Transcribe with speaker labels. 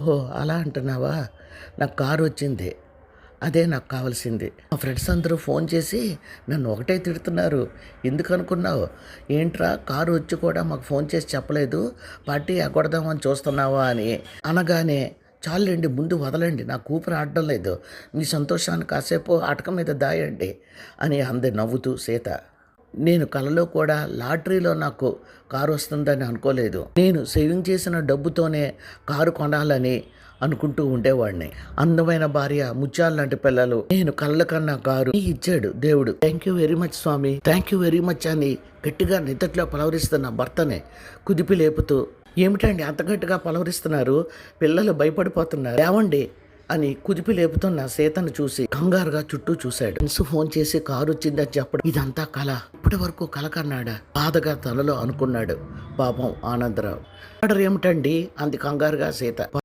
Speaker 1: ఓహో! అలా అంటున్నావా? నాకు కారు వచ్చింది. అదే నాకు కావాల్సింది. మా ఫ్రెండ్స్ అందరూ ఫోన్ చేసి నన్ను ఒకటే తిడుతున్నారు. ఎందుకనుకున్నావు? ఏంట్రా కారు వచ్చి కూడా మాకు ఫోన్ చేసి చెప్పలేదు. పార్టీ ఎగ్గొడదామని చూస్తున్నావా అని. అనగానే చాలులెండి ముందు వదలండి. నాకు ఊపిరి ఆడడం లేదు. మీ సంతోషాన్ని కాసేపు అటక మీద దాయండి అని అంది నవ్వుతూ సీత. నేను కలలో కూడా లాటరీలో నాకు కారు వస్తుందని అనుకోలేదు. నేను సేవింగ్ చేసిన డబ్బుతోనే కారు కొనాలని అనుకుంటూ ఉండేవాడిని. అందమైన భార్య, ముత్యాలు లాంటి పిల్లలు, నేను కళ్ళ కన్నా కారు ఇచ్చాడు దేవుడు. Thank you very much Swami, thank you very much అని గట్టిగా నిద్దట్లో పలవరిస్తున్న భర్తనే కుదిపి లేపుతూ, ఏమిటండి అంత గట్టిగా పలవరిస్తున్నారు? పిల్లలు భయపడిపోతున్నారు, లేవండి అని కుదిపి లేపుతున్న సీతను చూసి కంగారుగా చుట్టూ చూశాడు. ఫ్రెండ్స్ ఫోన్ చేసి కారు వచ్చిందని చెప్పడం ఇదంతా కల, ఇప్పటి వరకు కల కన్నాడా? బాధగా తనలో అనుకున్నాడు. పాపం ఆనందరావు. ఆర్డర్ ఏమిటండి అంది కంగారుగా సీత.